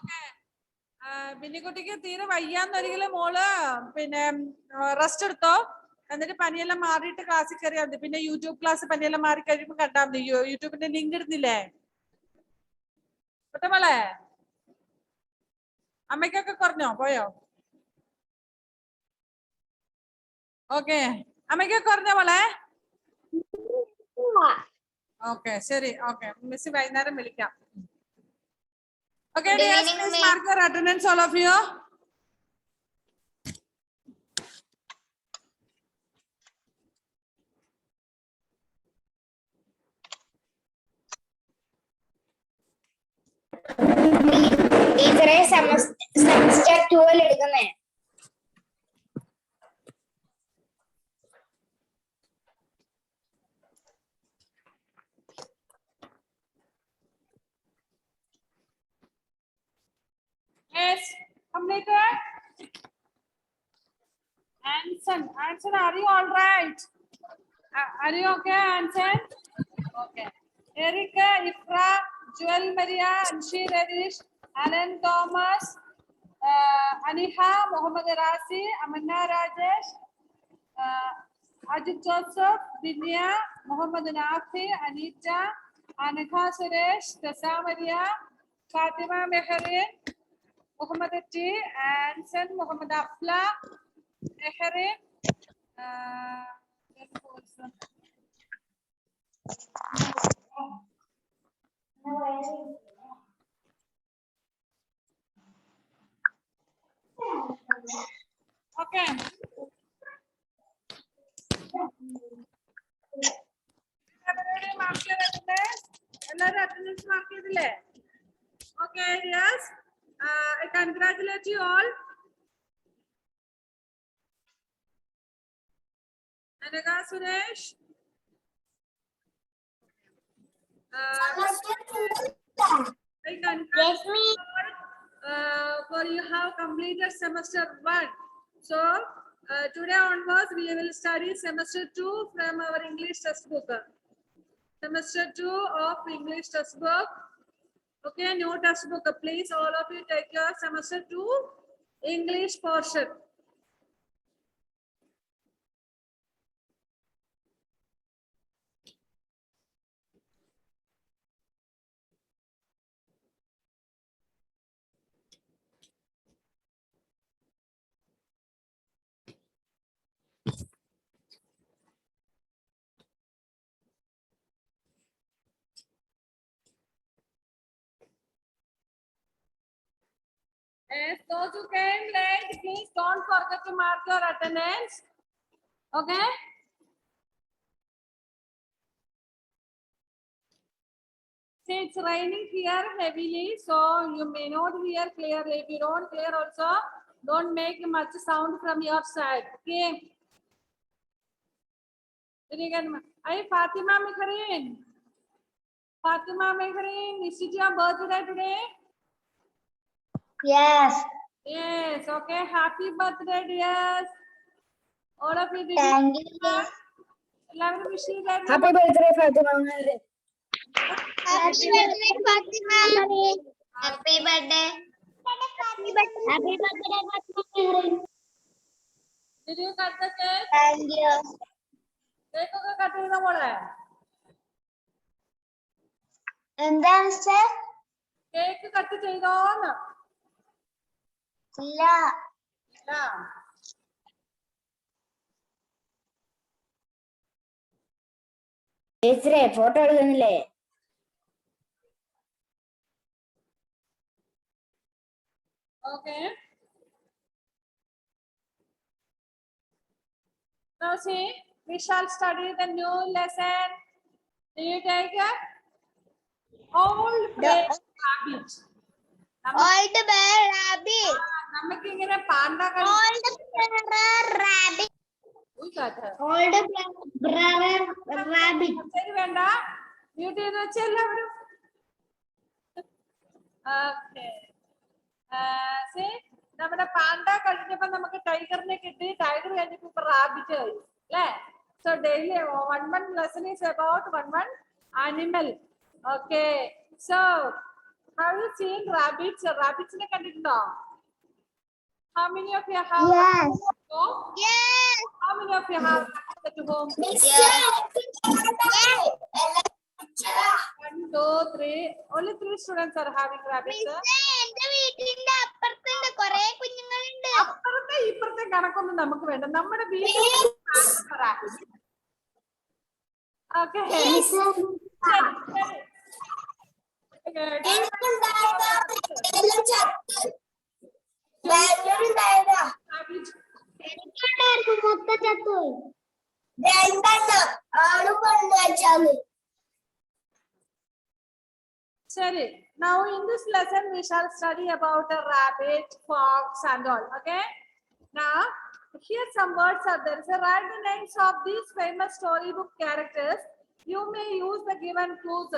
Okay. ബിന്നിക്കുട്ടിക്ക് തീരെ വയ്യാന്നൊരിക്കലും മോള് പിന്നെ റെസ്റ്റ് എടുത്തോ. എന്നിട്ട് പനിയെല്ലാം മാറിയിട്ട് ക്ലാസ്സിൽ കയറിയാൽ മതി. പിന്നെ യൂട്യൂബ് ക്ലാസ് പനിയെല്ലാം മാറി കഴിയുമ്പോൾ കണ്ടാൽ മതി. യൂട്യൂബിന്റെ ലിങ്ക് ഇടുന്നില്ലേ മോളെ? അമ്മയ്ക്കൊക്കെ കുറഞ്ഞോ? പോയോ? ഓക്കെ, അമ്മയ്ക്കൊക്കെ കുറഞ്ഞോ മോളെ? ഓക്കെ, ശരി. ഓക്കെ, മിസ് വൈകുന്നേരം വിളിക്കാം. Okay, dear, please mark your attendance, all of you. ടീച്ചറെ സെമസ്റ്റർ 2 എടുക്കുന്നേ. Yes, completed. Anson, are you all right? Are you okay, Anson? Okay. Erica, Ifra, Joel Maria, Anshi Radish, Alan Thomas, Aniha, Muhammad Rasi, Amanna Rajesh, Ajit Joseph, Dinya, Muhammad Nafi, Anita, Anaka Suresh, Tessa Maria, Fatima Meherin, Muhammad T, Anson, Muhammad Afla, Meherin, okay. Attendance mark ചെയ്തില്ലേ? Okay, yes. I congratulate you all. Anaka Suresh. I congratulate you all, for you have completed semester 1. So today onwards we will study semester 2 from our English textbook. Semester 2 of English textbook. Okay, new textbook. Please, all of you take your semester 2 English portion. Yes, those who came late, please don't forget to mark your attendance. Okay? See, it's raining here heavily, so you may not hear clearly. If you don't hear also, don't make much sound from your side. Okay? Hey, Fatima Mekharin. Fatima Mekharin, is it your birthday today? Yes. Yes, okay. Happy birthday, dears. All of you. Thank you. Happy birthday, Fatima. Happy birthday, Fatima. Happy birthday. Happy birthday, Fatima. Did you cut the cake? Thank you. Cake ഒക്കെ cut ചെയ്ത മോളെ? എന്താണ് sir? Cake cut ചെയ്തോന്ന്? ഇല്ല. ഇല്ല. ടീച്ചറെ photo എടുക്കുന്നില്ലേ? Okay. Now see, we shall study the new lesson. Do you take it? Old bear rabbit. Old bear rabbit. നമുക്ക് ഇങ്ങനെ Panda Old bear rabbit. Old bear rabbit. ശരി വേണ്ട, മ്യൂട്ട് ചെയ്ത് വെച്ച എല്ലാവരും. നമ്മുടെ പാണ്ട കഴിഞ്ഞപ്പോ നമുക്ക് ടൈഗറിനെ കിട്ടി, ടൈഗർ കഴിഞ്ഞപ്പോ ഇപ്പൊ റാബിറ്റ് ആയി അല്ലേ? So daily one lesson is about one animal. Okay, so Have you seen rabbits? Rabbits ne kandittundo? How many of you have? Yes. No? Yes. How many of you have rabbits at home? Yes. 1, 2, 3. Only 3 students are having rabbits. എന്റെ വീട്ടിന്റെ അപ്പുറത്തുണ്ട് കൊറേ കുഞ്ഞുങ്ങളുണ്ട്. അപ്പുറത്തെ ഇപ്പുറത്തെ കണക്കൊന്നും നമുക്ക് വേണ്ട. നമ്മുടെ വീട്ടിൽ ഓക്കെ. എനിക്കുണ്ടായിരുന്നു മൊത്തം ചത്തുപോയി. 2 ആണ് കൊണ്ടുവച്ചാല്. Sorry. Now in this lesson we shall study about a rabbit, fox and all. Okay. Now here some words are there. So write the names of these famous storybook characters. You may use the given clues.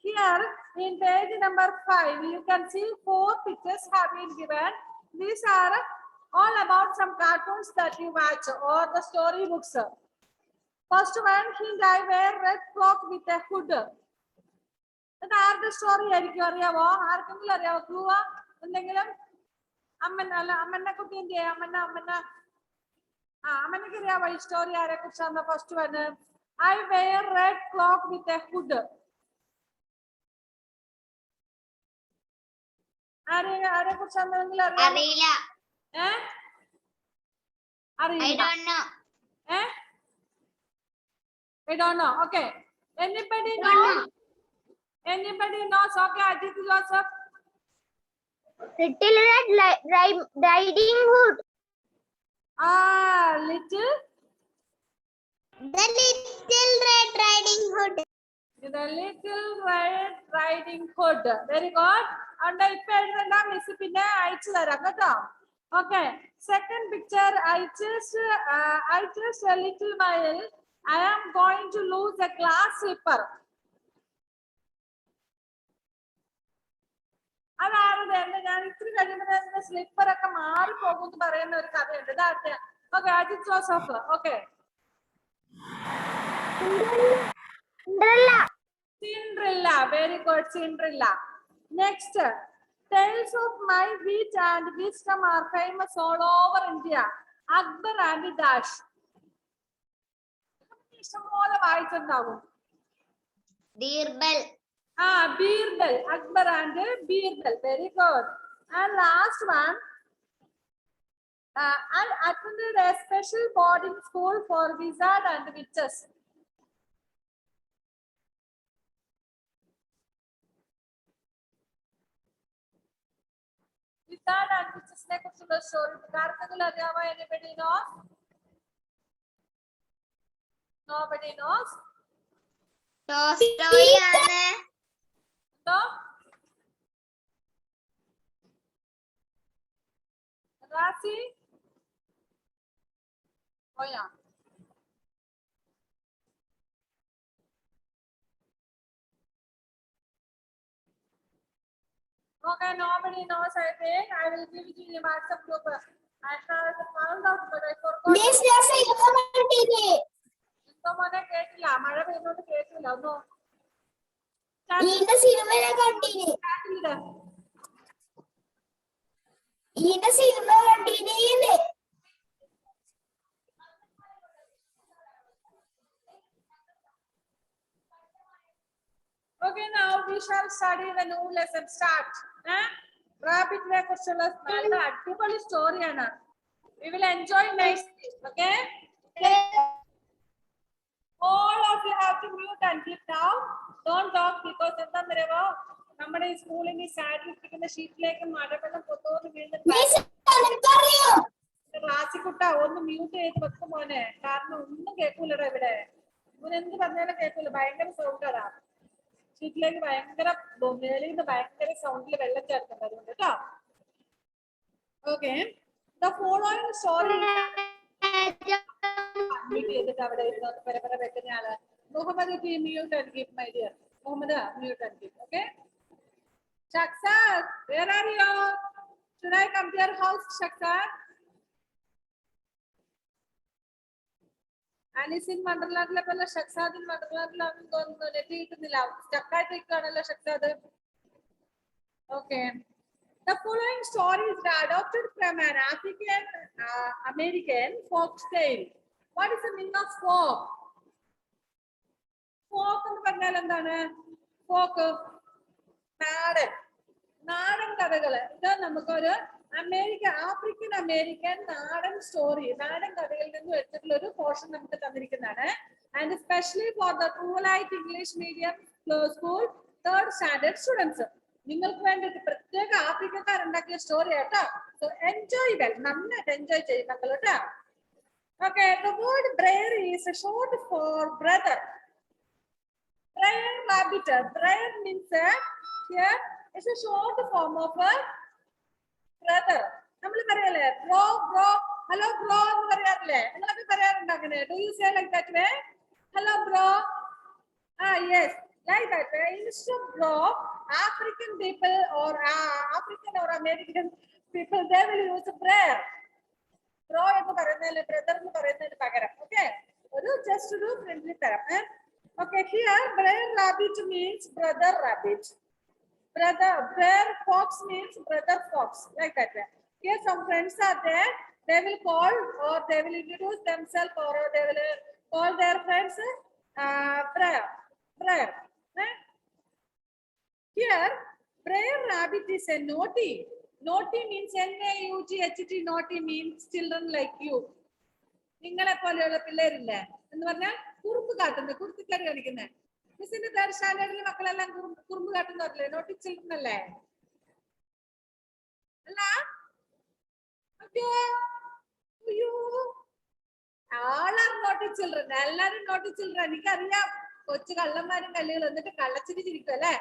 Here in page number 5 you can see 4 pictures have been given. These are all about some cartoons that you watch or the storybooks. First one, hint, I wear red cloak with a hood. ആരുടെ story ആയിരിക്കും? അറിയാവോ? ആർക്കെങ്കിലും അറിയാവോ? Clue എന്തെങ്കിലും? അമ്മനെ കുട്ടി എന്ത് ചെയ്യാ? അമ്മനക്ക് അറിയാവോ ഈ സ്റ്റോറി ആരെ കുറിച്ചാണ്? First one, I wear red cloak with a hood. ആരെ കുറിച്ചാണെന്നെങ്കിലും അറിയില്ല. അറിയില്ല. I don't know. Okay. Anybody know? Anybody knows? Okay, Ajit Joseph. Little Red Riding Hood. Little. The Little Red Riding Hood. The Little Red Riding Hood. Very good. And I felt the miss pinne aichu tharam ketto. Okay. Second picture, I just a little while. I am going to lose a glass slipper. അതാരുടെ? ഞാൻ ഇത്തിരി കഴിയുമ്പോൾ slipper ഒക്കെ മാറി പോകും എന്ന് പറയുന്ന ഒരു കഥയുണ്ട്. ഇതാരുടെ? Okay, Ajith Joseph. Okay. Cinderella. Very good, Cinderella. Next, tales of my wit and wisdom are famous all over India. Akbar and Dash. ഇഷ്ടംപോലെ വായിച്ചിട്ടുണ്ടാവും. Birbal. Birbal. Akbar and Birbal. Very good. And last one, I attended a special boarding school for wizards and witches. Wizard and witches ne kuറിച്ചുള്ള story ആർക്കെങ്കിലും അറിയാമോ? Anybody knows? Nobody knows. സ്റ്റോറിയാണ്. No? Rasi? Oh yeah. Okay, nobody knows. I think I will give it to you in WhatsApp group. I found out, but I forgot. മോനെ കേട്ടില്ല. മഴ പെയ്യുന്നോണ്ട് കേട്ടില്ല. ഒന്നോ Okay, now we shall study the new lesson. Start. Rabbit ne kuറിച്ചുള്ള നല്ല അടിപൊളി സ്റ്റോറിയാണ്. We will enjoy nicely. Okay? All of you have to mute and click now. Don't talk because എന്താണെന്നറിയാമോ? നമ്മുടെ ഈ സ്കൂളിൽ സാഡിൽ ഇരിക്കുന്ന ഷീറ്റിലേക്ക് മഴവെള്ളം പൊത്തോന്ന് വീഴുന്ന ക്ലാസ്സിൽ കുട്ടാ ഒന്ന് മ്യൂട്ട് ചെയ്ത് വെക്കും മോനെ. കാരണം ഒന്നും കേൾക്കൂലടാ ഇവിടെ. ഇവൻ എന്ത് പറഞ്ഞാലും കേൾക്കൂല. ഭയങ്കര സൗണ്ടാടാ. ഷീറ്റിലേക്ക് ഭയങ്കര മേളിൽ നിന്ന് ഭയങ്കര സൗണ്ടിൽ വെള്ളം ചേർക്കുന്നത്. അതുകൊണ്ട് കേട്ടോ. ഓക്കെ. The following story ചെയ്തിട്ട് അവിടെ പരപര വെക്കുന്ന ആള് Muhammad mute and keep my dear. Muhammad mute and keep. Okay. Shaksar, where are you? Should I come to your house, Shaksar? Alice in Wonderland le pala Shaksad in Wonderland la net കിട്ടുന്നില്ല. Stuck ആയിട്ട് നിൽക്കുകയാണല്ലോ ഷക്സാദ്. Okay. The following story is adopted from an African American folk tale. What is the meaning of folk? Folk എന്ന് പറഞ്ഞാൽ എന്താണ്? Folk നാടൻ കഥകള്. ഇത് നമുക്കൊരു African American നാടൻ സ്റ്റോറി, നാടൻ കഥകളിൽ നിന്ന് എടുത്തിട്ടുള്ള ഒരു പോർഷൻ നമുക്ക് തന്നിരിക്കുന്നതാണ്. And specially for the Truelight English medium school 3rd standard students. നിങ്ങൾക്ക് വേണ്ടിയിട്ട് പ്രത്യേക ആഫ്രിക്കക്കാരുണ്ടാക്കിയ സ്റ്റോറി കേട്ടോ. സോ എൻജോയ് വെൽ, നന്നായിട്ട് എൻജോയ് ചെയ്യും മക്കൾ കേട്ടോ. Okay, the word Brer is short for brother. Brayer rabbit. Brayer means here is a short form of a brother. നമ്മൾ പറയല്ലേ bro, bro, hello bro എന്ന് പറയാറില്ലേ? നിങ്ങളൊക്കെ പറയാറുണ്ട് അങ്ങനെ? Do you say like that way? Hello bro. Yes, like that way. Instead of bro, African people or African or American people, they will use brayer. Bro എന്ന് പറയുന്നതിന് brother എന്ന് പറയുന്നതിന് പകരം. Okay, ഒരു just ഒരു friendly term. Okay, here Brayer rabbit means brother rabbit. Brayer fox means brother fox, like that way. Here some friends are there. They will call or they will introduce themselves or they will call their friends Brayer. Here Brayer rabbit is a naughty. Naughty means N-A-U-G-H-T. Naughty means children like you. നിങ്ങളെ പോലെയുള്ള പിള്ളേരില്ലേ എന്ന് പറഞ്ഞാൽ കുറുമ്പ് കാട്ടുന്നത്, കുറുത്തിക്കാരി കളിക്കുന്നത്. മിസ്സിന്റെ 3rd സ്റ്റാൻഡേർഡിൽ മക്കളെല്ലാം കുറുമ്പ് കാട്ടുന്നവരല്ലേ? Naughty children അല്ലേ? അല്ല, ആളാർ നോട്ടി ചിൽഡ്രൻ, എല്ലാരും നോട്ടി ചിൽഡ്രൻ. എനിക്കറിയാം കൊച്ചു കള്ളന്മാരും കല്ലുകൾ എന്നിട്ട് കള്ളച്ചിരി ചിരിക്കും അല്ലേ?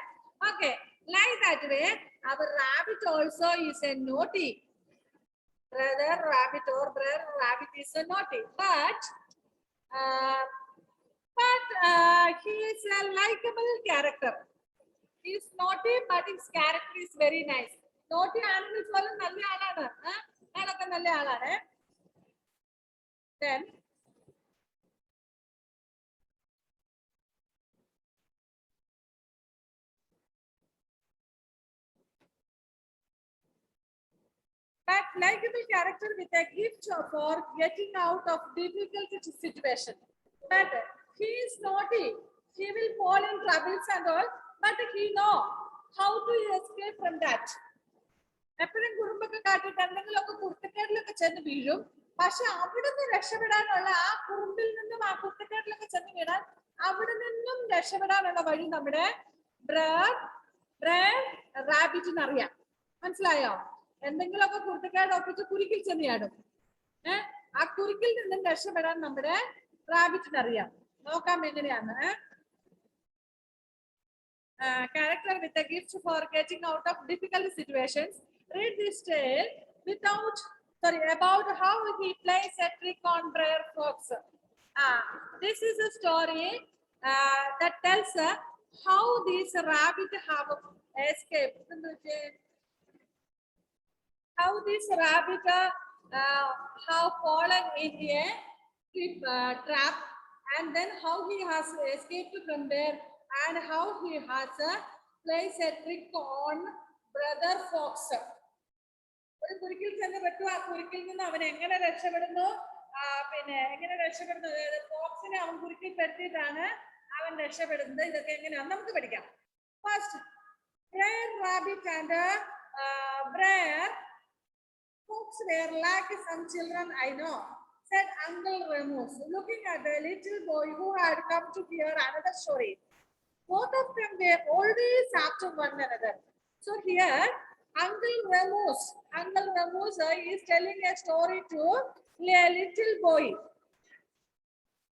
ഓക്കെ, ലൈക്ക് ദാറ്റ് വേ അവർ rabbit also is a naughty. Brother rabbit or brother rabbit is a naughty, but he is a likable character. He is naughty, but his character is very nice. Naughty ആണെങ്കിൽ പോലും നല്ല ആളാണ്, അയാളൊക്കെ നല്ല ആളാണ്. Then but likable character with a gift for getting out of difficult situation. But he is naughty. He will fall in troubles and all, but he know how to escape from that. എപ്പോഴും കുറുമ്പൊക്കെ കാട്ടിട്ട് എന്തെങ്കിലുമൊക്കെ കുരുത്തക്കേടിലൊക്കെ ചെന്ന് വീഴും. പക്ഷെ അവിടെ നിന്ന് രക്ഷപ്പെടാനുള്ള, ആ കുറുമ്പിൽ നിന്നും ആ കുരുത്തക്കേടിലൊക്കെ ചെന്ന് വീഴാൻ അവിടെ നിന്നും രക്ഷപ്പെടാനുള്ള വഴി നമ്മുടെ ബ്രെയർ റാബിറ്റിന് അറിയാം. മനസ്സിലായോ? എന്തെങ്കിലുമൊക്കെ കുരുത്തക്കേട് ഒപ്പിച്ച് കുരുക്കിൽ ചെന്ന് ചാടും. ആ കുരുക്കിൽ നിന്നും രക്ഷപ്പെടാൻ നമ്മുടെ റാബിറ്റിന് അറിയാം. നോക്കാം എങ്ങനെയാന്ന്. Character with a gift for getting out of difficult situations. Read this tale about how he plays a trick on Brayer Fox. This is a story that tells how these rabbits have escaped. How this rabbit have fallen in a trap, and then how he has escaped from there, and how he has placed a trick on brother fox. ഒരു കുരുക്കിൽ ചെന്ന് പെട്ടു, ആ കുരുക്കിൽ നിന്ന് അവൻ എങ്ങനെ രക്ഷപ്പെടുന്നു, പിന്നെ എങ്ങനെ രക്ഷപ്പെടുന്നു, ഫോക്സിനെ അവൻ കുരുക്കിൽ പെടുത്തിയിട്ടാണ് അവൻ രക്ഷപ്പെടുന്നത്. ഇതൊക്കെ എങ്ങനെയാണെന്ന് നമുക്ക് പഠിക്കാം. First, Brayer rabbit and Brayer Fox were like some children I know, said Uncle Remus, looking at the little boy who had come to hear another story. Both of them were always after one another. So here, Uncle Remus is telling a story to a little boy.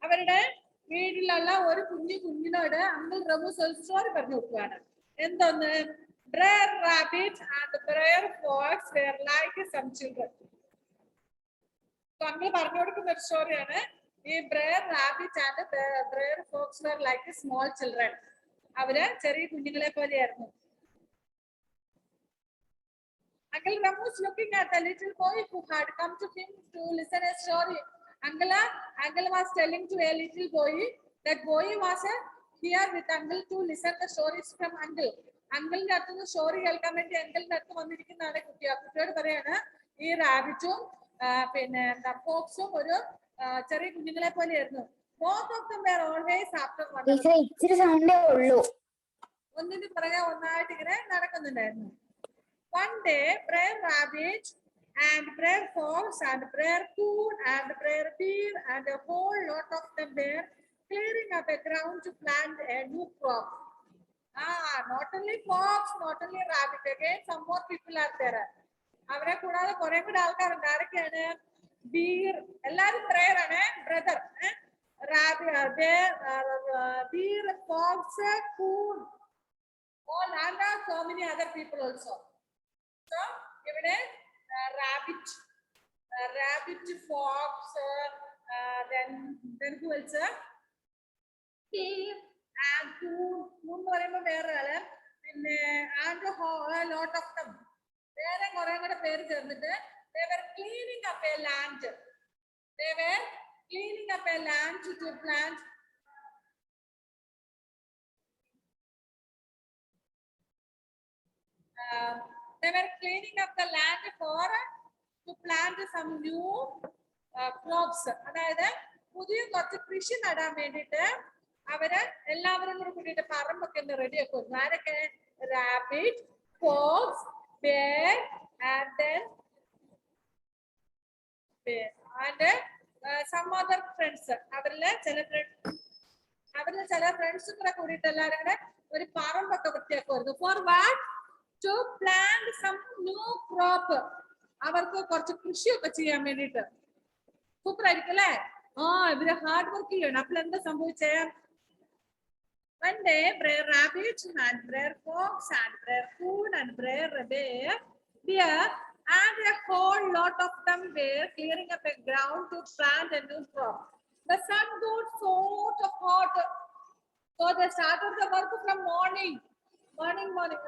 അവരുടെ വീട്ടിലുള്ള ഒരു കുഞ്ഞിനോട് uncle റമൂസ് ഒരു story പറഞ്ഞു കൊടുക്കുകയാണ്. എന്തൊന്ന്? Brayer rabbit and Brayer fox were like some children. Uncle പറഞ്ഞു കൊടുക്കുന്ന ഒരു സ്റ്റോറിയാണ്. ഈ Brayer rabbit and Brayer fox were like small children. അവര് ചെറിയ കുഞ്ഞുങ്ങളെ പോലെയായിരുന്നു. Uncle Ramus looking at the little boy who had come to him to listen a story. Uncle was telling to a little boy. That boy was here with uncle to listen the stories from uncle. അങ്കിളിന്റെ അടുത്ത് story കേൾക്കാൻ വേണ്ടി അങ്കിളിന്റെ അടുത്ത് വന്നിരിക്കുന്നതാണ് കുട്ടി. ആ കുട്ടിയോട് പറയാണ് ഈ റാബിറ്റും പിന്നെ എന്താ ഫോക്സും ഒരു ചെറിയ കുഞ്ഞുങ്ങളെ പോലെയായിരുന്നു. Both of them were always after one another. ഇച്ചിരി സൗണ്ടേ ഉള്ളൂ. ഒന്നിന് പുറകെ ഒന്നായിട്ട് ഇങ്ങനെ നടക്കുന്നുണ്ടായിരുന്നു. One day, brave rabbit and brave fox and brave coon and brave deer and a whole lot of them were clearing up a ground to plant a new crop. Not only fox, not only rabbit, again some more people are there. അവരെ കൂടാതെ കുറെ കൂടെ ആൾക്കാരുണ്ട്. ആരൊക്കെയാണ്? deer, എല്ലാരും brave ആണ്, brother. Deer, fox, coon, all and so many other people also. So ഇവിടെ rabbit, fox, then who else? Deer and coon എന്ന് പറയുമ്പോൾ വേറെ ആള്, പിന്നെ and a lot of them, വേറെ കുറെ കൂടെ പേര് ചേർന്നിട്ട് they were cleaning up a land. They were cleaning up a land to plant. They were cleaning up the land to plant some new crops. അതായത് പുതിയ കുറച്ച് കൃഷി നടാൻ വേണ്ടിയിട്ട് അവര് എല്ലാവരും കൂടെ കൂടിയിട്ട് പറമ്പൊക്കെ ഒന്ന് റെഡി ആക്കും. ആരൊക്കെ? Rabbit, fox, bear and then some other friends. അവരിലെ ചില ഫ്രണ്ട്സും കൂടെ കൂടിയിട്ട് എല്ലാവരും കൂടെ ഒരു പറമ്പൊക്കെ വൃത്തിയാക്കുമായിരുന്നു. For what? To plant some new crop. അവർക്ക് കുറച്ച് കൃഷിയൊക്കെ ചെയ്യാൻ വേണ്ടിയിട്ട്. സൂപ്പർ ആയിരിക്കും അല്ലേ? ഇവര് ഹാർഡ് വർക്ക് ചെയ്യണം. അപ്പോൾ എന്താ സംഭവിച്ചേ? One day, brave rabbit and brave fox and brave coon and brave deer and a whole lot of them were clearing up a ground to plant a new crop. The sun got sort of hot, so they started the work from morning.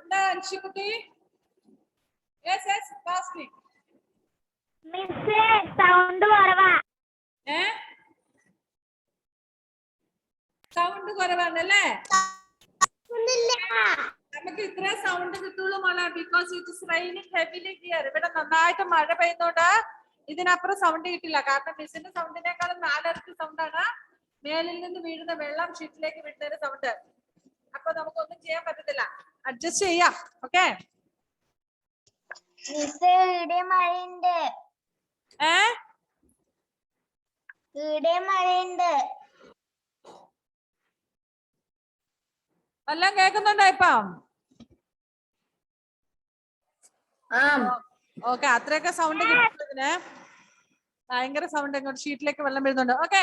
എന്താ അൻഷിക്കുട്ടി? Yes, fastly. മിസ്സേ sound കുറവാ. Sound കുറവാണല്ലേ? നമുക്ക് ഇത്ര sound കിട്ടുള്ളൂ മോളെ, because it is raining heavily here. ഇവിടെ നന്നായിട്ട് മഴ പെയ്യുന്നോണ്ട് ഇതിനപ്പുറം സൗണ്ട് കിട്ടില്ല. കാരണം മിസ്സിന്റെ സൗണ്ടിനേക്കാളും 4 ഇരട്ടി സൗണ്ടാണ് മേലിൽ നിന്ന് വീഴുന്ന വെള്ളം ഷീറ്റിലേക്ക് വീഴുന്നതിന്റെ സൗണ്ട്. അപ്പൊ നമുക്കൊന്നും ചെയ്യാൻ പറ്റത്തില്ല, അഡ്ജസ്റ്റ് ചെയ്യാം. ഓക്കെ മിസ്സേ ഇവിടെ മഴയുണ്ട്. ഇവിടെ മഴയുണ്ട്. എല്ലാം കേൾക്കുന്നുണ്ടോ ഇപ്പം? ഓക്കെ, അത്രയൊക്കെ സൗണ്ട് കിട്ടുന്നതിന് ഭയങ്കര സൗണ്ട് ഇങ്ങോട്ട് ഷീറ്റിലേക്ക് വെള്ളം വീഴുന്നുണ്ട്. Okay,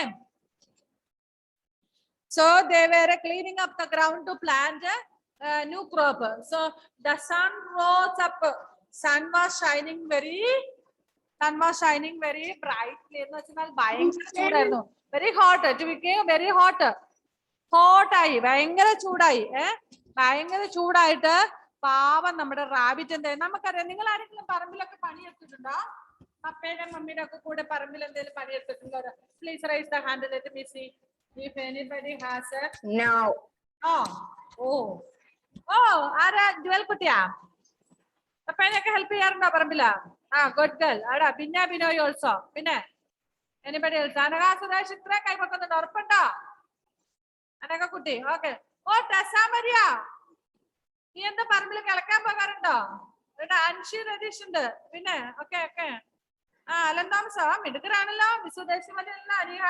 so they were cleaning up the ground to plant a new crop. So the sun rose up. Sun was shining very brightly. എന്ന് വെച്ചാൽ ഭയങ്കര ചൂടായിരുന്നു. very hot, it became very hot ആയി, ഭയങ്കര ചൂടായി. ഭയങ്കര ചൂടായിട്ട് പാവം നമ്മുടെ റാബിറ്റ് എന്തായാലും നമുക്കറിയാം. നിങ്ങൾ ആരെങ്കിലും പറമ്പിലൊക്കെ പണിയെടുത്തിട്ടുണ്ടോ? പപ്പയുടെ മമ്മിയുടെ ഒക്കെ കൂടെ പറമ്പിൽ എന്തെങ്കിലും പണിയെടുത്തിട്ടുണ്ടോ? Please raise the hand, let me see if anybody has a no. ആരാ? ജുവൽ കുട്ടിയാ? പപ്പേനൊക്കെ ഹെൽപ്പ് ചെയ്യാറുണ്ടോ പറമ്പില്? Good girl. ആടാ പിന്നെ ബിനോയ് ഓൾസോ. പിന്നെ എനിബഡി എൽസ്? അനഘ സുരേഷ് ഇത്ര കൈവക്കുന്നുണ്ട്, ഉറപ്പുണ്ടോ? അനഘ കുട്ടി. ഓക്കെ. ടെസാമരിയ, നീ എന്താ പറമ്പിൽ കിളക്കാൻ പോകാറുണ്ടോ? അൻഷി രതീഷ് ഉണ്ട്. പിന്നെ ഓക്കെ അലൻ തോമസോ മിടുക്കറാണല്ലോ. വിസുദേശി മലയല്ല. അരിഹ,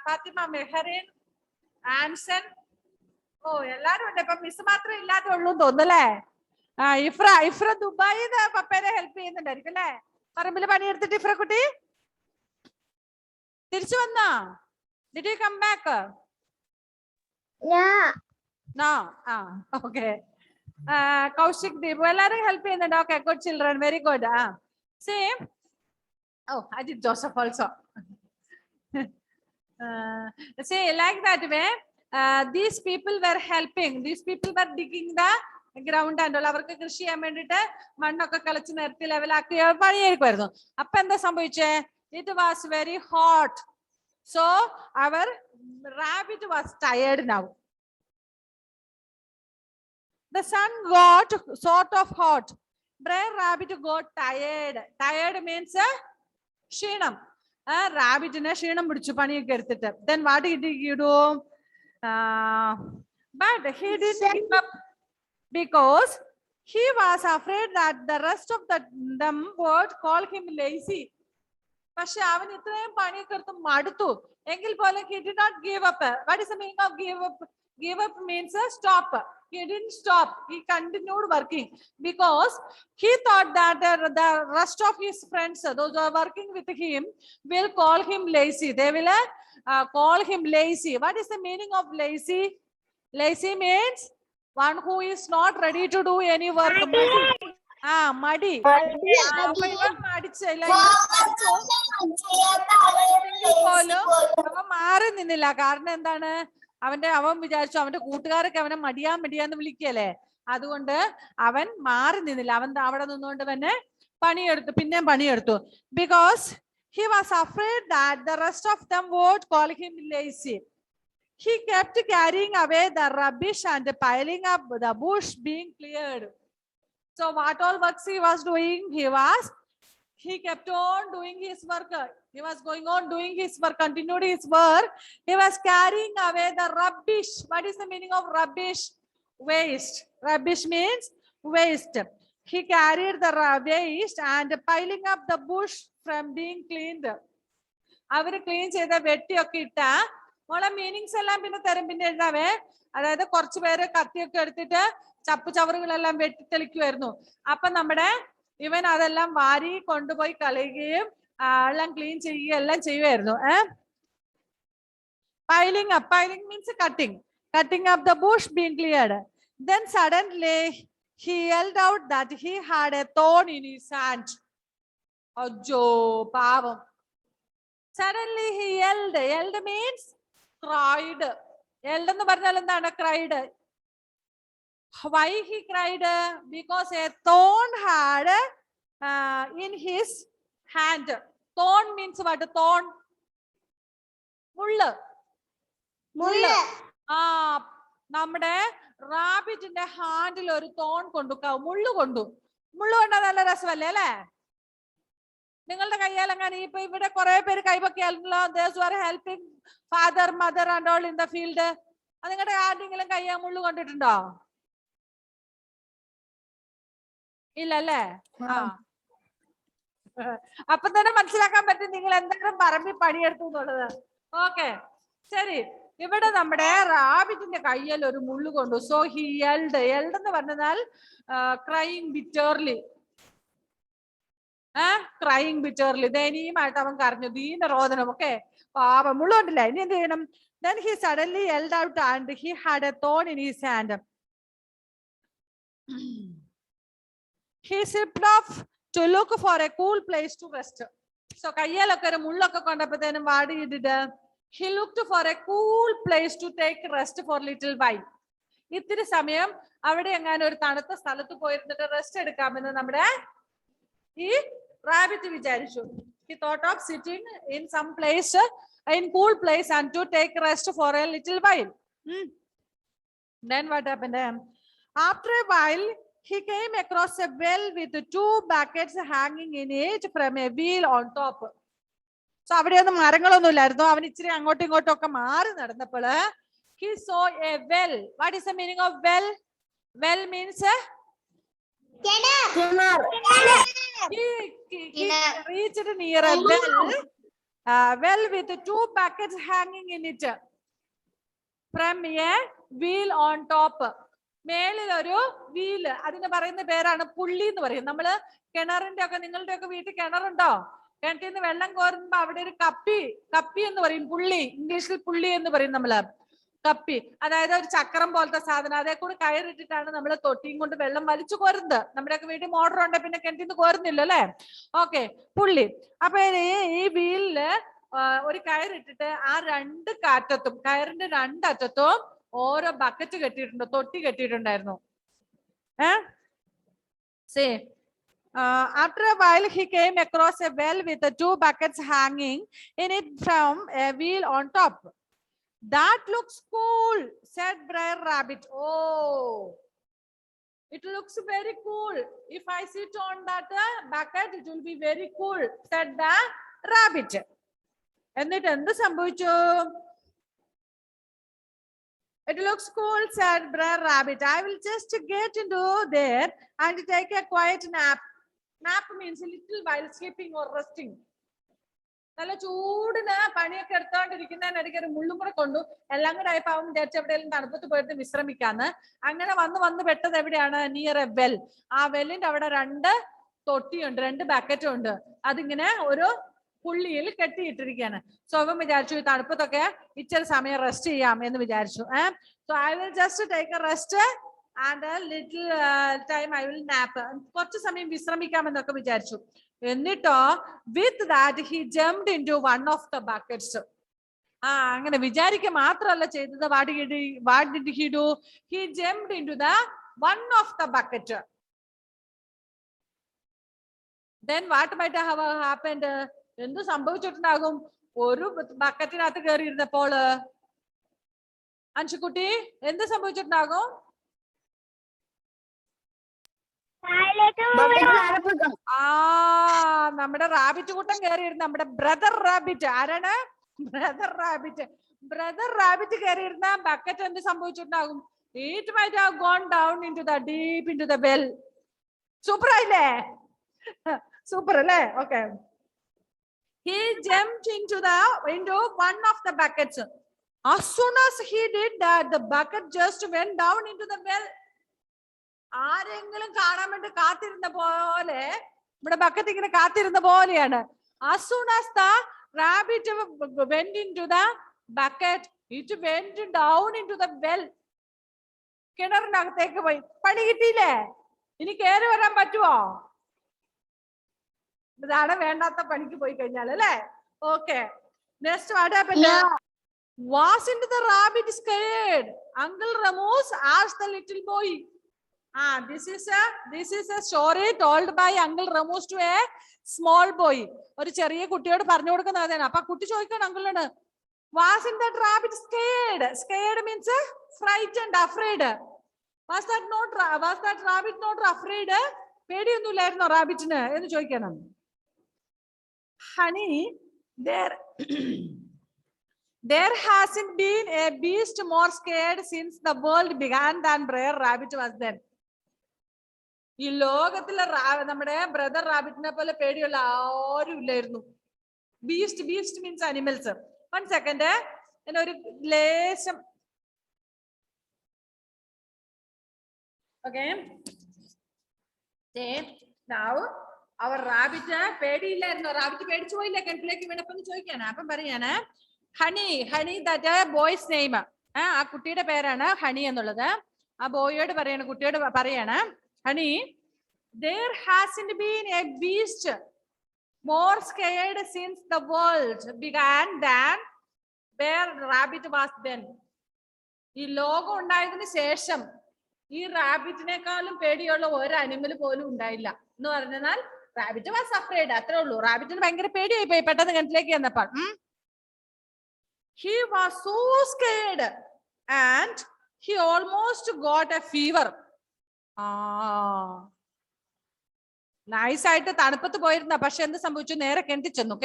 ഫാത്തിമ, മെഹറിൻ, ആൻസൺ. എല്ലാരും ഉണ്ട്. ഇപ്പൊ മിസ് മാത്രമേ ഇല്ലാതെ ഉള്ളൂ തോന്നുന്നല്ലേ? ഇഫ്ര ദുബായി പപ്പേനെ ഹെൽപ്പ് ചെയ്യുന്നുണ്ടായിരിക്കും അല്ലേ? പറമ്പില് പണിയെടുത്തിട്ട് ഇഫ്ര കുട്ടി തിരിച്ചു വന്നോ? Did you come back? No. Okay. Kaushik, Deepu, എല്ലാരും ഹെൽപ്പ് ചെയ്യുന്നുണ്ട്. Okay, good children, very good. Same. Ajit Joseph also. Say like that way. These people were helping. These people were digging the ground and all. അവർക്ക് കൃഷി ചെയ്യാൻ വേണ്ടിട്ട് മണ്ണൊക്കെ കളിച്ച് നിരത്തി ലെവലാക്കി പണിയെടുക്കുമായിരുന്നു. അപ്പൊ എന്താ സംഭവിച്ചേ? It was very hot. So our rabbit was tired now. The sun got sort of hot. Brer Rabbit got tired. Tired means ക്ഷീണം. റാബിറ്റിനെ ക്ഷീണം പിടിച്ചു പണിയൊക്കെ എടുത്തിട്ട്. Then what did he do? But he didn't give up because he was afraid that the rest of them would call him lazy. പക്ഷെ അവൻ ഇത്രയും പണിയൊക്കെ എടുത്ത് മടുത്തു എങ്കിൽ പോലും he did not give up. What is the meaning of give up? Give up means stop. He didn't stop. He continued working because he thought that the rest of his friends, those who are working with him, will call him lazy. They will call him lazy. What is the meaning of lazy? Lazy means one who is not ready to do any work. Muddy. അവൻ മാറി നിന്നില്ല. കാരണം എന്താണ്? അവൻ വിചാരിച്ചു അവന്റെ കൂട്ടുകാരൊക്കെ അവനെ മടിയാന്ന് വിളിക്കല്ലേ. അതുകൊണ്ട് അവൻ മാറി നിന്നില്ല. അവൻ അവിടെ നിന്നുകൊണ്ട് തന്നെ പിന്നെയും പണിയെടുത്തു. Because he was afraid that the rest of them would call him lazy. He kept carrying away the rubbish and piling up the bush being cleared. So what all works he was doing? He kept on doing his work. He was going on doing his work, continued his work. He was carrying away the rubbish. What is the meaning of rubbish? Waste. Rubbish means waste. He carried the waste and piling up the bush from being cleaned. അവര് clean ചെയ്ത വെട്ടിയൊക്കെ ഇട്ട മോളെ meanings എല്ലാം പിന്നെ തരും, പിന്നെ എഴുതാവേ. അതായത് കുറച്ചു പേര് കത്തിയൊക്കെ എടുത്തിട്ട് ചപ്പുചവറുകളെല്ലാം വെട്ടിത്തെളിക്കുമായിരുന്നു. അപ്പൊ ഇവൻ അതെല്ലാം വാരി കൊണ്ടുപോയി കളയുകയും എല്ലാം ക്ലീൻ ചെയ്യുകയും എല്ലാം ചെയ്യുമായിരുന്നു. Piling up. Piling means cutting up the bush being cleared. Then suddenly he yelled out that he had a thorn in his hand. Ajjo pavam. Suddenly he yelled. Yelled means cried. Yelled എന്ന് പറഞ്ഞാൽ എന്താണ്? Cried. Why he cried? Because a thorn had in his hand. Thorn means what? Thorn. മുള്ള്. നമ്മുടെ റാബിറ്റിന്റെ handle ഒരു thorn മുള്ളു കൊണ്ടാ നല്ല രസമല്ലേ അല്ലേ? നിങ്ങളുടെ കയ്യാലെങ്ങനെ ഇപ്പൊ ഇവിടെ കുറെ പേര് കൈപൊക്കിയാലോ. Those who are helping father, mother and all in the field. നിങ്ങളുടെ ആരുടെങ്കിലും കയ്യാ മുള്ളു കൊണ്ടിട്ടുണ്ടോ? ഇല്ലല്ലേ? അപ്പൊ തന്നെ മനസ്സിലാക്കാൻ പറ്റും നിങ്ങൾ എന്തെങ്കിലും പറമ്പിൽ പണിയെടുത്തു എന്നുള്ളത്. ഓക്കെ, ശരി. ഇവിടെ നമ്മുടെ റാബിറ്റിന്റെ കയ്യിൽ ഒരു മുള്ളു കൊണ്ടു. So he yelled. യെൽഡ് എന്ന് പറഞ്ഞാൽ ക്രൈയിങ് ബിറ്റർലി. Crying bitterly. ദയനീയമായിട്ട് അവൻ കരഞ്ഞു, ദീനരോധനം. ഒക്കെ പാപം, മുള്ളു കൊണ്ടില്ല. ഇനി എന്ത് ചെയ്യണം? Then he suddenly yelled out and he had a thorn in his hand. He slipped off to look for a cool place to rest. So കയ്യിലൊക്കെ ഒരു മുള്ളൊക്കെ കൊണ്ടപ്പോഴത്തേനും what he did? He looked for a cool place to take rest for little while. ഇത്തിരി സമയം അവിടെ എങ്ങാനും ഒരു തണുത്ത സ്ഥലത്ത് പോയിരുന്നിട്ട് rest എടുക്കാമെന്ന് നമ്മുടെ ഈ റാബിറ്റ് വിചാരിച്ചു. He thought of sitting in some place, in cool place, and to take rest for a little while. Then what happened? After a while, he came across a well with 2 buckets hanging in it from a wheel on top. So അവിടെയൊന്നും മരങ്ങളൊന്നും ഇല്ലായിരുന്നു. അവൻ ഇച്ചിരി അങ്ങോട്ടും ഇങ്ങോട്ടും ഒക്കെ മാറി നടന്നപ്പോൾ he saw a well. What is the meaning of well? Well means he reached near a well with 2 buckets hanging in it from a wheel on top. മേളിൽ ഒരു വീല്, അതിന് പറയുന്ന പേരാണ് പുള്ളി എന്ന് പറയും. നമ്മള് കിണറിന്റെ ഒക്കെ, നിങ്ങളുടെ ഒക്കെ വീട്ടിൽ കിണറുണ്ടോ? കിണറ്റിൽ നിന്ന് വെള്ളം കോരുമ്പോ അവിടെ ഒരു കപ്പി എന്ന് പറയും. പുള്ളി, ഇംഗ്ലീഷിൽ പുള്ളി എന്ന് പറയും നമ്മള്. കപ്പി അതായത് ഒരു ചക്രം പോലത്തെ സാധനം. അതേ കൂടി കയറിട്ടിട്ടാണ് നമ്മൾ തൊട്ടിയും കൊണ്ട് വെള്ളം വലിച്ചു കോരുന്നത്. നമ്മുടെയൊക്കെ വീട്ടിൽ മോട്ടർ ഉണ്ട്, പിന്നെ കിണറ്റിൽ നിന്ന് കോരുന്നില്ല അല്ലെ? ഓക്കെ, പുള്ളി. അപ്പൊ ഈ വീലില് ഒരു കയറിട്ടിട്ട് ആ കയറിന്റെ 2 അറ്റത്തും ഓരോ ബക്കറ്റ് കെട്ടിയിട്ടുണ്ട്, തൊട്ടി കെട്ടിയിട്ടുണ്ടായിരുന്നു. After a while he came across a well with 2 buckets hanging in it from a wheel on top. That looks cool, said Brer Rabbit. Oh, It looks very cool. If I sit on that bucket, it will be very cool, said the rabbit. എന്നിട്ട് എന്ത് സംഭവിച്ചു? It looks cool, said Brer Rabbit. I will just get into there and take a quiet nap. Nap means a little while sleeping or resting. നല്ല ചൂടിന് പണിയൊക്കെ എടുത്തോണ്ടിരിക്കുന്നതിനിടയ്ക്ക് ഒരു മുള്ളും കൂടെ കൊണ്ടു. എല്ലാം കൂടെ ആയപ്പോ അവൻ വിചാരിച്ച എവിടെയെങ്കിലും തണുപ്പത്ത് പോയിട്ട് വിശ്രമിക്കാന്ന്. അങ്ങനെ വന്ന് പെട്ടത് എവിടെയാണ്? Near A well. ആ വെല്ലിന്റെ അവിടെ 2 തൊട്ടിയുണ്ട്, 2 ബക്കറ്റും ഉണ്ട്. അതിങ്ങനെ ഒരു പുള്ളിയിൽ കെട്ടിയിട്ടിരിക്കുകയാണ്. സോ അവൻ വിചാരിച്ചു ഈ തണുപ്പത്തൊക്കെ ഇച്ചിരി സമയം റെസ്റ്റ് ചെയ്യാം എന്ന് വിചാരിച്ചു. So I will just take A rest and little time I will nap. കുറച്ച് സമയം വിശ്രമിക്കാമെന്നൊക്കെ വിചാരിച്ചു. എന്നിട്ടോ with that he jumped into one of the buckets. അങ്ങനെ വിചാരിക്കുക മാത്രമല്ല ചെയ്തത്. What did he do? He jumped into the one of the bucket. Then what might have happened? എന്ത് സംഭവിച്ചിട്ടുണ്ടാകും? ഒരു ബക്കറ്റിനകത്ത് കയറിയിരുന്നപ്പോൾ അൻഷുക്കുട്ടി എന്ത് സംഭവിച്ചിട്ടുണ്ടാകും? നമ്മുടെ റാബിറ്റ് കൂട്ടം കയറിയിരുന്ന നമ്മുടെ ബ്രദർ റാബിറ്റ്. ആരാണ്? Brother rabbit. ബ്രദർ റാബിറ്റ് കയറിയിരുന്ന ബക്കറ്റ് എന്ത് സംഭവിച്ചിട്ടുണ്ടാകും? It might have gone down into the deep into the well. Super ആയില്ലേ? സൂപ്പർ അല്ലേ? Okay. He jumped into one of the buckets. As soon as he did that, the bucket just went down into the well. ആരെങ്കിലും കാണാൻ വേണ്ടി കാത്തിരുന്ന പോലെ നമ്മുടെ bucket ഇങ്ങനെ കാത്തിരുന്ന പോലെയാണ്. As soon as the rabbit went into the bucket, it went down into the well. കിണറിനകത്തേക്ക് പോയി. പണി കിട്ടിയില്ലേ? ഇനി കയറി വരാൻ പറ്റുമോ? ഇതാണ് വേണ്ടാത്ത പണിക്ക് പോയി കഴിഞ്ഞാൽ അല്ലേ? Okay. Next what happened? Wasn't the rabbit scared? Uncle Ramus asked the little boy. This is a story told by Uncle Ramus to a small boy. ഒരു ചെറിയ കുട്ടിയോട് പറഞ്ഞു കൊടുക്കുന്ന കഥയാണ്. അപ്പൊ കുട്ടി ചോദിക്കണം അങ്കിളിനോട്, wasn't that rabbit scared? Scared means frightened, afraid. Was that rabbit not afraid? പേടിയൊന്നുമില്ലായിരുന്നോ റാബിറ്റിന് എന്ന് ചോദിക്കണം. Honey, there hasn't been a beast more scared since the world began than Brer Rabbit was then. ഈ ലോകത്തിലെ നമ്മുടെ ബ്രദർ റാബിറ്റിനെ പോലെ പേടിയുള്ള ആരും ഇല്ലായിരുന്നു. Beast means animals. 1 second, ഒരു ലേശം. ഓക്കെ. Now അവർ റാബിറ്റ് പേടിയില്ലായിരുന്നു. റാബിറ്റ് പേടിച്ചു പോയില്ല കിണറ്റിലേക്ക് വീണപ്പം ചോദിക്കാണ്. അപ്പം പറയാണ് ഹണി ദാറ്റ് ബോയ്സ് നെയിം. ആ കുട്ടിയുടെ പേരാണ് ഹണി എന്നുള്ളത്. ആ ബോയോട് പറയാണ്, കുട്ടിയോട് പറയാണ്, honey, there hasn't been a beast more scared since the world began than Brer Rabbit was then. ഈ ലോകം ഉണ്ടായതിനു ശേഷം ഈ റാബിറ്റിനേക്കാളും പേടിയുള്ള ഒരു അനിമൽ പോലും ഉണ്ടായില്ല എന്ന് പറഞ്ഞാൽ റാബിറ്റ് വാസ് അഫ്രൈഡ്. അത്രേ ഉള്ളൂ. റാബിറ്റിന് ഭയങ്കര പേടിയായി പോയി പെട്ടെന്ന് കിണറ്റിലേക്ക് വന്നപ്പോൾ. He was so scared and he almost got a fever. നൈസായിട്ട് തണുപ്പത്ത് പോയിരുന്ന, പക്ഷെ എന്ത് സംഭവിച്ചു? നേരെ കെട്ടിച്ചെന്നു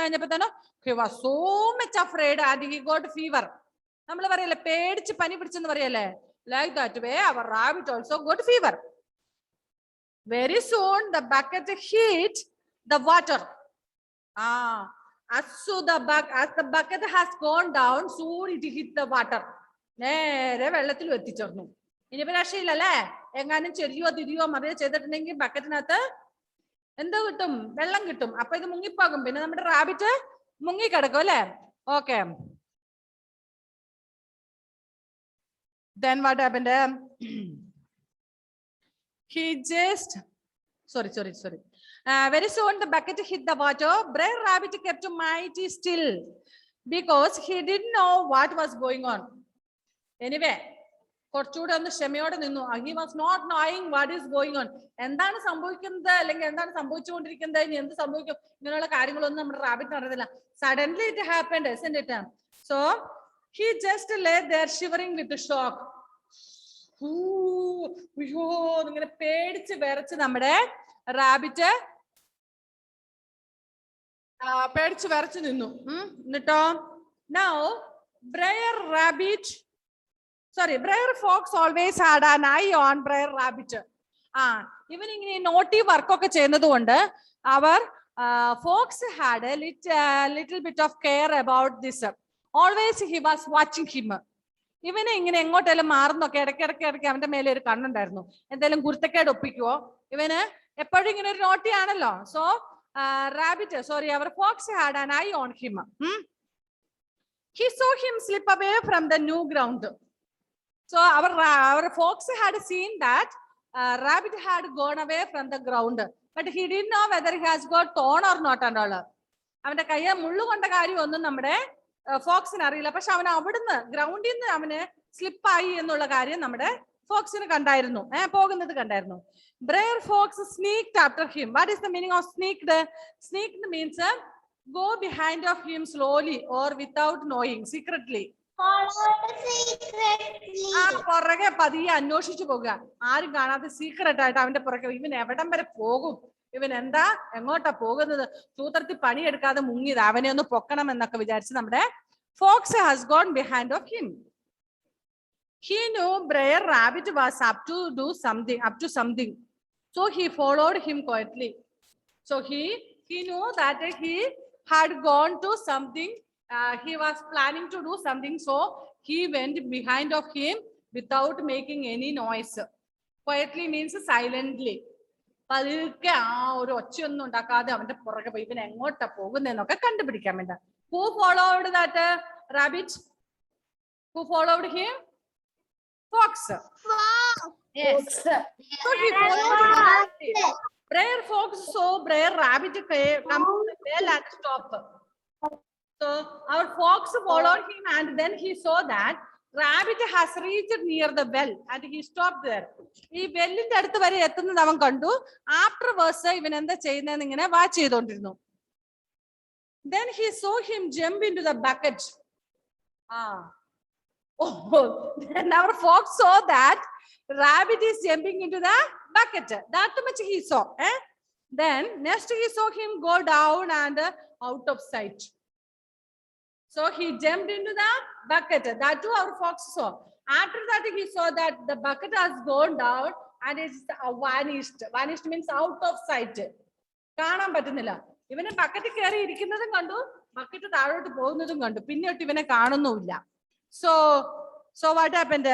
കഴിഞ്ഞപ്പോ തന്നെ he was so much afraid and he got fever. നമ്മൾ പറയല്ലേ പേടിച്ച് പനി പിടിച്ചെന്ന് പറയല്ലേ? Like that way our rabbit also got fever. Very soon the bucket hit the water. As the bucket has gone down, soon it hit the water. നേരെ വെള്ളത്തിൽ എത്തിച്ചേർന്നു. ഇനിയിപ്പോ രക്ഷയില്ലല്ലേ? എങ്ങാനും ചെറിയോ തിരിയോ മറിയോ ചെയ്തിട്ടുണ്ടെങ്കിൽ ബക്കറ്റിനകത്ത് എന്തോ കിട്ടും? വെള്ളം കിട്ടും. അപ്പൊ ഇത് മുങ്ങിപ്പോകും. പിന്നെ നമ്മുടെ റാബിറ്റ് മുങ്ങിക്കിടക്കും അല്ലേ? Okay. Then what happened? He just sorry. Very soon the bucket hit the water. Brer Rabbit kept mighty still because he didn't know what was going on. Anyway, കുറച്ചുകൂടെ ഒന്ന് ക്ഷമയോടെ നിന്നു. He was not knowing what is going on. എന്താണ് സംഭവിക്കുന്നത് അല്ലെങ്കിൽ എന്താണ് സംഭവിച്ചുകൊണ്ടിരിക്കുന്നത്, ഇനി എന്ത് സംഭവിക്കും, ഇങ്ങനെയുള്ള കാര്യങ്ങളൊന്നും നമ്മുടെ റാബിറ്റ് അറിയില്ല. Suddenly it happened, isn't it? So he just lay there shivering with the shock. അയ്യോ ഇങ്ങനെ പേടിച്ച് വിറച്ച് നമ്മുടെ റാബിറ്റ് പേടിച്ച് വിറച്ച് നിന്നു. എന്നിട്ടോ now Briar Fox always had an eye on Briar Rabbit. ഇവൻ ഇങ്ങനെ നോട്ടി വർക്കൊക്കെ ചെയ്യുന്നത് കൊണ്ട് അവർ Fox had a little bit of care about this. Always he was watching him. ഇവനെ ഇങ്ങനെ എങ്ങോട്ടെല്ലാം മാറുന്നൊക്കെ ഇടയ്ക്കിടയ്ക്ക് അവന്റെ മേലെ ഒരു കണ്ണുണ്ടായിരുന്നു. എന്തെങ്കിലും കുരുത്തക്കേട് ഒപ്പിക്കുവോ? ഇവന് എപ്പോഴും ഇങ്ങനെ ഒരു നോട്ടിയാണല്ലോ. So our fox had an eye on him. He saw him slip away from the new ground. So our fox had seen that rabbit had gone away from the ground, but he didn't know whether he has got torn or not and all. അവന്റെ കയ്യെ മുള്ളു കൊണ്ട കാര്യം ഒന്നും നമ്മുടെ ഫോക്സിന് അറിയില്ല. പക്ഷെ അവൻ അവിടുന്ന് ഗ്രൗണ്ടിൽ നിന്ന് അവന് സ്ലിപ്പായി എന്നുള്ള കാര്യം നമ്മുടെ ഫോക്സിന് കണ്ടായിരുന്നു, പോകുന്നത് കണ്ടായിരുന്നു. Briar Fox sneaked after him. What is the meaning of sneaked? Sneaked means go behind of him slowly or without knowing, secretly. പുറകെ പതിയെ അന്വേഷിച്ചു പോകുക, ആരും കാണാതെ സീക്രട്ട് ആയിട്ട് അവന്റെ പുറകെ. ഇവൻ എവിടം വരെ പോകും, ഇവൻ എങ്ങോട്ടാ പോകുന്നത്, സൂത്രത്തിൽ പണിയെടുക്കാതെ മുങ്ങിയത്, അവനെ ഒന്ന് പൊക്കണം എന്നൊക്കെ വിചാരിച്ച് നമ്മുടെ fox has gone behind of him. He knew Briar Rabbit was up to something. So he followed him quietly. So he knew that he had gone to something. He was planning to do something. So he went behind of him without making any noise. Quietly means silently. പതുക്കെ ഒരു ഒച്ചയൊന്നും ഉണ്ടാക്കാതെ അവന്റെ പുറകെ പോയി ഇവൻ എങ്ങോട്ടാ പോകുന്നതെന്നൊക്കെ കണ്ടുപിടിക്കാൻ വേണ്ട. Who followed that rabbit? Who followed him? Fox. Yes. So he followed Briar Fox saw Briar Rabbit come to the well and stop. So our fox followed him and then he saw that Rabbit has reached near the well and he stopped there. ഈ വെല്ലിന്റെ അടുത്ത് വരെ എത്തുന്നത് അവൻ കണ്ടു. Afterwards ഇവൻ എന്താ ചെയ്യുന്നതെന്ന് ഇങ്ങനെ watch ചെയ്തോണ്ടിരുന്നു. Then he saw him jump into the bucket. Then our fox saw that rabbit is jumping into the bucket. That much he saw. Then next he saw him go down and out of sight. So he jumped into the bucket. That too our fox saw. After that he saw that the bucket has gone down and it's vanished. Vanished means out of sight. കാണാൻ പറ്റുന്നില്ല. ഇവനെ bucket കയറി ഇരിക്കുന്നതും കണ്ടു, bucket താഴോട്ട് പോകുന്നതും കണ്ടു, പിന്നീട് ഇവനെ കാണുന്നുമില്ല. So what happened?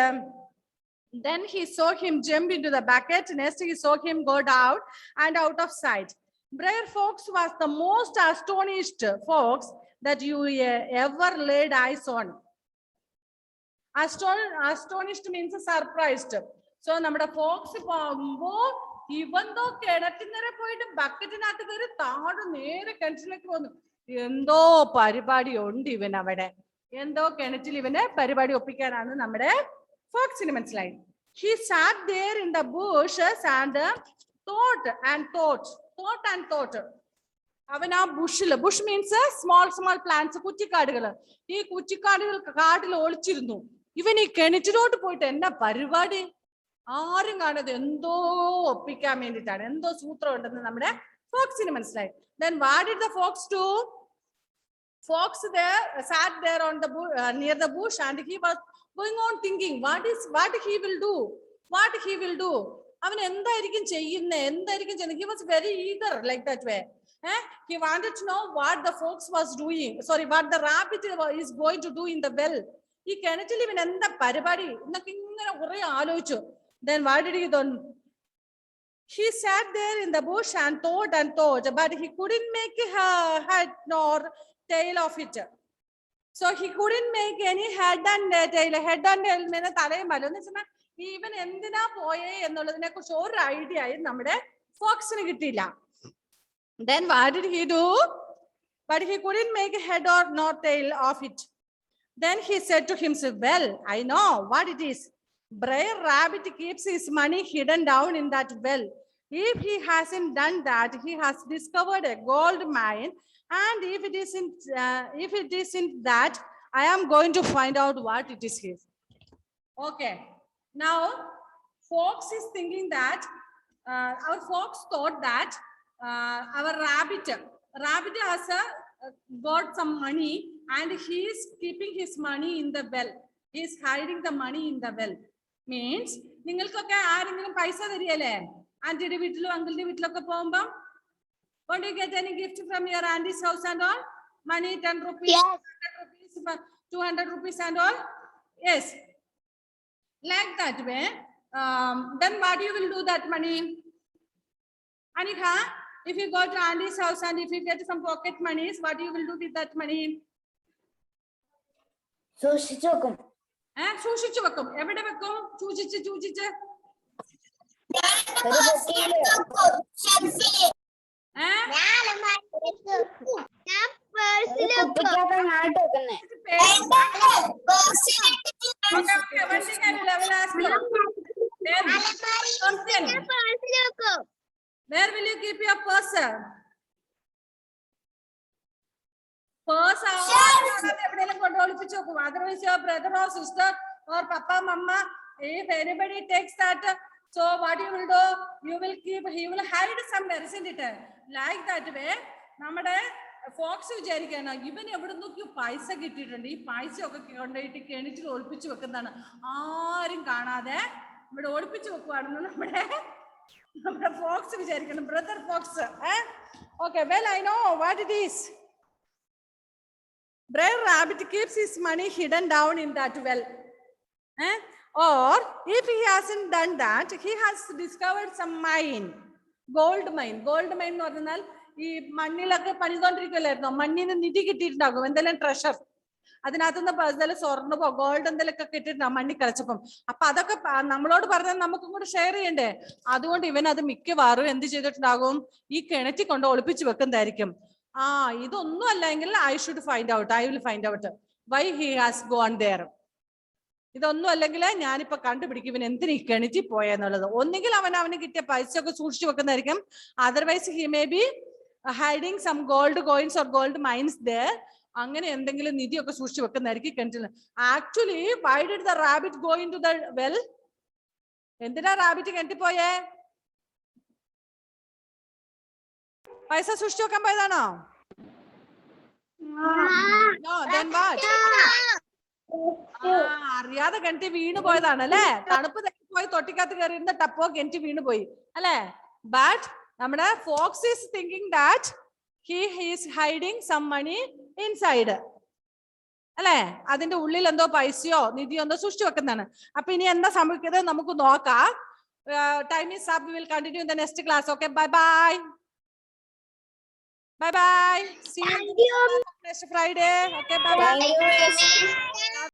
Then he saw him jump into the bucket. Next he saw him go down and out of sight. Briar Fox was the most astonished fox that you ever laid eyes on. Astonished means surprised. So നമ്മുടെ Fox പോകുമ്പോ ഇവന്തോ കിണറ്റിനേരെ പോയിട്ട് ബക്കറ്റിനകത്ത് കയറി താഴെ നേരെ കിണറ്റിലേക്ക് പോന്നു. എന്തോ പരിപാടി ഉണ്ട് ഇവൻ അവിടെ, എന്തോ കിണറ്റിൽ ഇവന് പരിപാടി ഒപ്പിക്കാനാണ് നമ്മുടെ ഫോക്സിന് മനസ്സിലായി. He sat there in the bushes and thought. അവൻ ആ ബുഷില്, ബുഷ് മീൻസ് സ്മോൾ പ്ലാന്റ്സ്, കുറ്റിക്കാടുകള്, ഈ കാട്ടിൽ ഒളിച്ചിരുന്നു. ഇവൻ ഈ കിണറ്റിലോട്ട് പോയിട്ട് എന്നാ പരിപാടി, ആരും കാണാതെ എന്തോ ഒപ്പിക്കാൻ വേണ്ടിയിട്ടാണ്, എന്തോ സൂത്രം ഉണ്ടെന്ന് നമ്മുടെ ഫോക്സിന് മനസ്സിലായി. Then what did the fox do? Fox sat there on the near the bush and he was going on thinking what he will do. അവൻ എന്തായിരിക്കും ചെയ്യുന്നത്. He was very eager like that way. He wanted to know what the fox was doing. What the rabbit is going to do in the well. ഈ കിണറ്റിൽ ഇവൻ എന്താ പരിപാടി എന്നൊക്കെ ഇങ്ങനെ കുറെ ആലോചിച്ചു. Then what did he do? He sat there in the bush and thought, but he couldn't make a head nor tail of it. So he couldn't make any head and tail. Head and tail means തലയും വലം എന്ന് വെച്ചാൽ even എന്തിനാ പോയേ എന്നുള്ളതിനെ കുറിച്ച് ഒരു ഐഡിയയും നമ്മുടെ ഫോക്സിന് കിട്ടിയില്ല. Then what did he do? But he couldn't make a head or nor tail of it. Then he said to himself, well, I know what it is. Briar Rabbit keeps his money hidden down in that well. If he hasn't done that, he has discovered a gold mine. And if it isn't that, I am going to find out what it is. Okay. Now fox is thinking that our fox thought that our rabbit has got some money and he is keeping his money in the well. He is hiding the money in the well. Means നിങ്ങൾക്കൊക്കെ ആരെങ്കിലും പൈസ തരികയല്ലേ ആന്റിയുടെ വീട്ടിലും അങ്കിളിന്റെ വീട്ടിലൊക്കെ പോകുമ്പോ? Won't you get any gift from your auntie's house and all? Money, 10 rupees, Yes. 100 rupees, 200 rupees and all? Yes. Like that way. Then what you will do that money? Anika, if you go to auntie's house and if you get some pocket monies, what you will do with that money? സൂക്ഷിച്ചു വെക്കും. സൂക്ഷിച്ചു വെക്കും. എവിടെ വെക്കും? സൂക്ഷിച്ച് ഒരു പെട്ടിയില്. ഞാൻ പേഴ്സിൽ കുപ്പിക്കകത്തായിട്ട് വെക്കുന്നേ. Where will you keep your purse? Purse എവിടെയെങ്കിലും കൊണ്ട് ഒളിപ്പിച്ചു വെക്കും. Otherwise your brother or sister or papa, mama, if anybody takes that, so what you will do? You will keep, he will hide somewhere, isn't it? Like that way, നമ്മുടെ Fox വിചാരിക്കാണ് ഇവൻ എവിടെ നോക്കിയോ പൈസ കിട്ടിയിട്ടുണ്ട്, ഈ പൈസ ഒക്കെ കൊണ്ടുപോയിട്ട് കിണറ്റിൽ ഒളിപ്പിച്ചു വെക്കുന്നതാണ്, ആരും കാണാതെ ഇവിടെ ഒളിപ്പിച്ചു വെക്കുവാണെന്ന് നമ്മുടെ ഫോക്സ് വിചാരിക്കണം, brother fox. Okay, well, I know what it is. Brother rabbit keeps his money hidden down in that well. Or if he hasn't done that, he has discovered some mine, gold mine. Gold mine എന്ന് പറഞ്ഞാൽ ഈ മണ്ണിലൊക്കെ പണിതോണ്ടിരിക്കുമല്ലായിരുന്നോ, മണ്ണിൽ നിന്ന് നിധി കിട്ടിയിട്ടുണ്ടാകും, എന്തെങ്കിലും treasure, അതിനകത്തുനിന്ന് എന്തെങ്കിലും സ്വർണ്ണമോ gold എന്തെങ്കിലുമൊക്കെ കിട്ടിയിട്ടുണ്ടാവും മണ്ണി കളിച്ചപ്പം. അപ്പൊ അതൊക്കെ നമ്മളോട് പറഞ്ഞാൽ നമുക്കും കൂടെ ഷെയർ ചെയ്യണ്ടേ? അതുകൊണ്ട് ഇവൻ അത് മിക്കവാറും എന്ത് ചെയ്തിട്ടുണ്ടാകും, ഈ കിണറ്റിൽ കൊണ്ട് ഒളിപ്പിച്ചു വെക്കുന്നതായിരിക്കും. ഇതൊന്നും അല്ലെങ്കിൽ I will find out why he has gone there. ഇതൊന്നും അല്ലെങ്കിൽ ഞാനിപ്പോ കണ്ടുപിടിക്കും ഇവൻ എന്തിനു ഈ കിണറ്റിൽ പോയെന്നുള്ളത്. ഒന്നുകിൽ അവന് കിട്ടിയ പൈസ ഒക്കെ സൂക്ഷിച്ചു വെക്കുന്നതായിരിക്കും, otherwise he may be hiding some gold coins or gold mines there. അങ്ങനെ എന്തെങ്കിലും നിധിയൊക്കെ സൂക്ഷിച്ചു വെക്കുന്നതായിരിക്കും കിണറ്റിൽ. Actually why did the rabbit go into the well? എന്തിനാ റാബിറ്റ് കിണറ്റിൽ പോയേ? പൈസ സൂക്ഷിച്ചു വെക്കാൻ പോയതാണോ? No, then what? അറിയാതെ കിണറ്റി വീണു പോയതാണ് അല്ലെ, തണുപ്പ് പോയി തൊട്ടിക്കകത്ത് കയറിയിരുന്ന ടപ്പോ കിണറ്റി വീണു പോയി അല്ലെ. ബട്ട് നമ്മുടെ fox is thinking that he is hiding some money inside അല്ലെ, അതിന്റെ ഉള്ളിൽ എന്തോ പൈസയോ നിധിയോ എന്തോ സൂക്ഷിച്ചു വെക്കുന്നതാണ്. അപ്പൊ ഇനി എന്താ സംഭവിക്കുന്നത് നമുക്ക് നോക്കാം. Time is up. We will continue in the next class. Okay, bye bye. See you next Friday. Okay, bye bye.